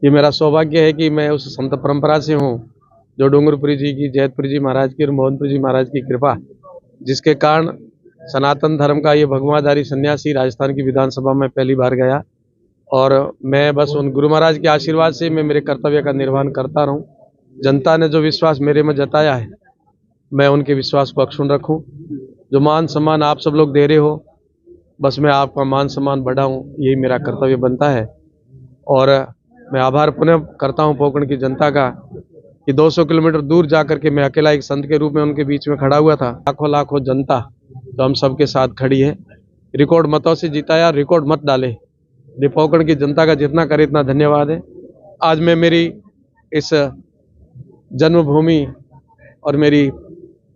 ये मेरा सौभाग्य है कि मैं उस संत परंपरा से हूँ जो डूंगरपुरी जी की, जैतपुरी जी महाराज की और मोहनपुरी जी महाराज की कृपा, जिसके कारण सनातन धर्म का ये भगवाधारी सन्यासी राजस्थान की विधानसभा में पहली बार गया। और मैं बस उन गुरु महाराज के आशीर्वाद से मैं मेरे कर्तव्य का निर्वहन करता रहूं। जनता ने जो विश्वास मेरे में जताया है, मैं उनके विश्वास को अक्षुण्ण रखूं। जो मान सम्मान आप सब लोग दे रहे हो, बस मैं आपका मान सम्मान बढ़ाऊं, यही मेरा कर्तव्य बनता है। और मैं आभार पुनः करता हूं पोकरण की जनता का कि 200 किलोमीटर दूर जाकर के मैं अकेला एक संत के रूप में उनके बीच में खड़ा हुआ था। लाखों लाखों जनता तो हम सबके साथ खड़ी है, रिकॉर्ड मतों से जिताया, रिकॉर्ड मत डाले। ये पोकरण की जनता का जितना करे इतना धन्यवाद है। आज मैं मेरी इस जन्मभूमि और मेरी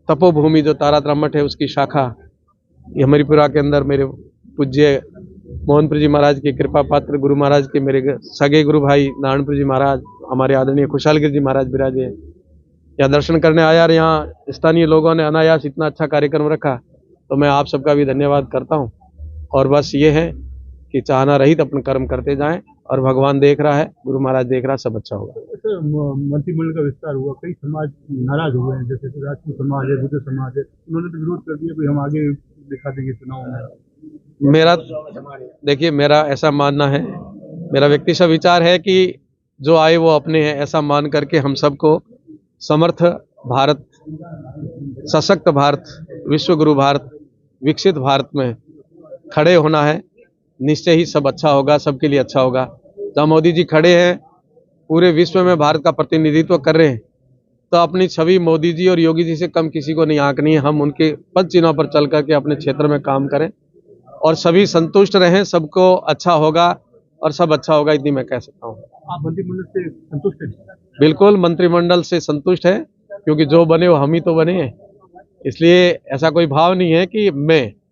तपोभूमि जो तारातरा मठ है उसकी शाखा हमीरपुरा के अंदर मेरे पूज्य मोहनपुरी जी महाराज की कृपा पात्र गुरु महाराज के मेरे सगे गुरु भाई नारायणपुरी जी महाराज, हमारे आदरणीय खुशहालगिरी जी महाराज विराजे यहाँ दर्शन करने आया। और यहाँ स्थानीय लोगों ने अनायास इतना अच्छा कार्यक्रम रखा, तो मैं आप सबका भी धन्यवाद करता हूँ। और बस ये है कि चाहना रहित अपने कर्म करते जाएं, और भगवान देख रहा है, गुरु महाराज देख रहा है, सब अच्छा होगा। मंत्रिमंडल का विस्तार हुआ, कई समाज नाराज हुए हैं, जैसे राजपूत समाज है, बुद्ध समाज है, उन्होंने तो विरोध कर दिया कि हम आगे दिखा देंगे चुनाव में। मेरा देखिए, मेरा ऐसा मानना है, मेरा व्यक्तिगत विचार है कि जो आए वो अपने हैं, ऐसा मान करके हम सबको समर्थ भारत, सशक्त भारत, विश्व गुरु भारत, विकसित भारत में खड़े होना है। निश्चय ही सब अच्छा होगा, सबके लिए अच्छा होगा। जहाँ मोदी जी खड़े हैं, पूरे विश्व में भारत का प्रतिनिधित्व कर रहे हैं, तो अपनी छवि मोदी जी और योगी जी से कम किसी को नहीं आंकनी है। हम उनके पद चिन्हों पर चल करके अपने क्षेत्र में काम करें और सभी संतुष्ट रहें, सबको अच्छा होगा और सब अच्छा होगा, इतनी मैं कह सकता हूँ। आप मंत्रिमंडल से संतुष्ट हैं? बिल्कुल मंत्रिमंडल से संतुष्ट है, क्योंकि जो बने वो हम ही तो बने हैं। इसलिए ऐसा कोई भाव नहीं है कि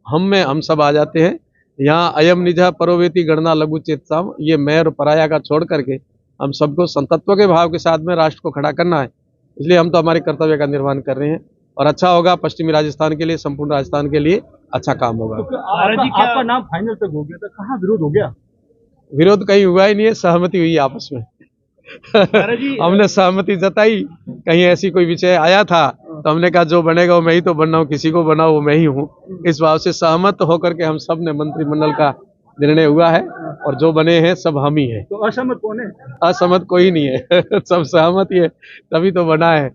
हम सब आ जाते हैं। यहाँ अयम निजः परोवेति गणना लघु चेतसाम, ये मैं और पराया का छोड़ करके हम सबको संतत्व के भाव के साथ में राष्ट्र को खड़ा करना है। इसलिए हम तो हमारे कर्तव्य का निर्वहन कर रहे हैं, और अच्छा होगा पश्चिमी राजस्थान के लिए, संपूर्ण राजस्थान के लिए अच्छा काम होगा। तो आपका नाम फाइनल तक हो गया था, कहाँ विरोध हो गया? विरोध कहीं हुआ ही नहीं है, सहमति हुई आपस में। हमने सहमति जताई, कहीं ऐसी कोई विषय आया था तो हमने कहा जो बनेगा वो मैं ही तो बन रहा हूँ, किसी को बनाओ वो मैं ही हूँ। इस भाव से सहमत होकर के हम सब ने मंत्रिमंडल का निर्णय हुआ है, और जो बने हैं सब हम ही हैं। तो असहमत कौन है? असहमत कोई नहीं है सब सहमत ही है, तभी तो बना है,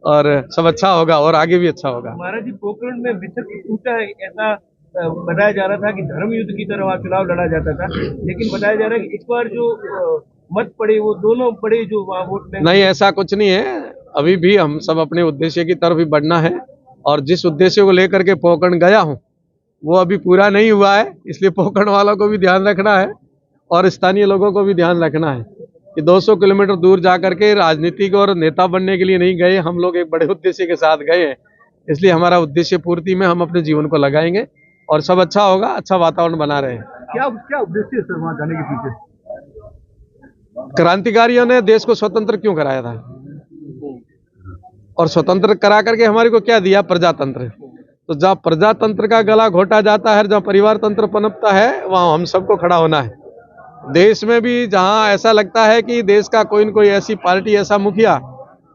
और सब अच्छा होगा और आगे भी अच्छा होगा। महाराज जी, पोखरण में वितर्क टूटा है, ऐसा बताया जा रहा था कि धर्म युद्ध की तरह वहाँ चुनाव लड़ा जाता था, लेकिन बताया जा रहा है कि इस बार जो मत पड़े वो दोनों पड़े जो वहाँ वोट बैंक। नहीं, ऐसा कुछ नहीं है। अभी भी हम सब अपने उद्देश्य की तरफ ही बढ़ना है, और जिस उद्देश्य को लेकर के पोकरण गया हूँ वो अभी पूरा नहीं हुआ है। इसलिए पोकरण वालों को भी ध्यान रखना है और स्थानीय लोगों को भी ध्यान रखना है कि 200 किलोमीटर दूर जाकर के राजनीतिक और नेता बनने के लिए नहीं गए हम लोग, एक बड़े उद्देश्य के साथ गए हैं। इसलिए हमारा उद्देश्य पूर्ति में हम अपने जीवन को लगाएंगे और सब अच्छा होगा, अच्छा वातावरण बना रहे हैं। क्या उद्देश्य है सर वहाँ जाने के पीछे? क्रांतिकारियों ने देश को स्वतंत्र क्यों कराया था, और स्वतंत्र करा करके हमारे को क्या दिया? प्रजातंत्र। तो जहाँ प्रजातंत्र का गला घोटा जाता है, जहाँ परिवार तंत्र पनपता है, वहाँ हम सबको खड़ा होना है। देश में भी जहाँ ऐसा लगता है कि देश का कोई न कोई ऐसी पार्टी, ऐसा मुखिया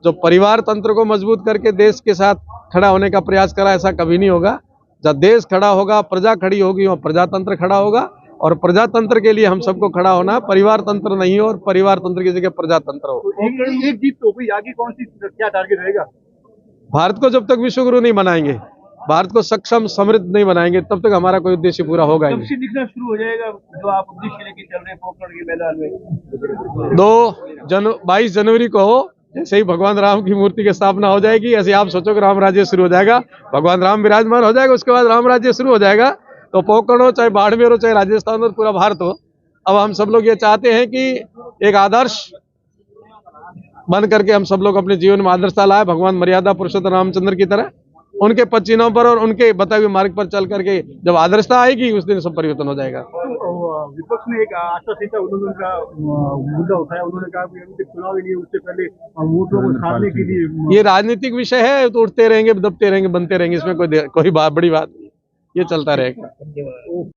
जो परिवार तंत्र को मजबूत करके देश के साथ खड़ा होने का प्रयास करा, ऐसा कभी नहीं होगा। जब देश खड़ा होगा, प्रजा खड़ी होगी, वहाँ प्रजातंत्र खड़ा होगा, और प्रजातंत्र के लिए हम सबको खड़ा होना है। परिवार तंत्र नहीं हो, और परिवार तंत्र की जगह प्रजातंत्र हो। एक जीत तो हुई, आगे कौन सी क्या टारगेट रहेगा? भारत को जब तक विश्व गुरु नहीं बनाएंगे, भारत को सक्षम समृद्ध नहीं बनाएंगे, तब तक हमारा कोई उद्देश्य पूरा होगा ही नहीं। कब से दिखना शुरू हो जाएगा जो आप उद्देश्य लेके चल रहे हैं पोखरण के मैदान में? 22 जनवरी को जैसे ही भगवान राम की मूर्ति की स्थापना हो जाएगी, ऐसे आप सोचो कि राम राज्य शुरू हो जाएगा, भगवान राम विराजमान हो जाएगा, उसके बाद राम राज्य शुरू हो जाएगा। तो पोखरण हो, चाहे बाड़मेर हो, चाहे राजस्थान हो, पूरा भारत हो, अब हम सब लोग ये चाहते हैं कि एक आदर्श बन करके हम सब लोग अपने जीवन में आदर्शता लाए, भगवान मर्यादा पुरुषोत्तम रामचंद्र की तरह उनके पद चिन्हों पर और उनके बताए हुए मार्ग पर चल करके जब आदर्शता आएगी, उस दिन सब परिवर्तन हो जाएगा। विपक्ष ने एक आचार संहिता उल्लंघन का मुद्दा उठाया, उन्होंने कहा कि अभी चुनाव ही नहीं, उससे पहले वोटों को छापने के लिए। ये राजनीतिक विषय है, तो उठते रहेंगे, दबते रहेंगे, बनते रहेंगे, इसमें कोई बड़ी बात नहीं, ये चलता रहेगा।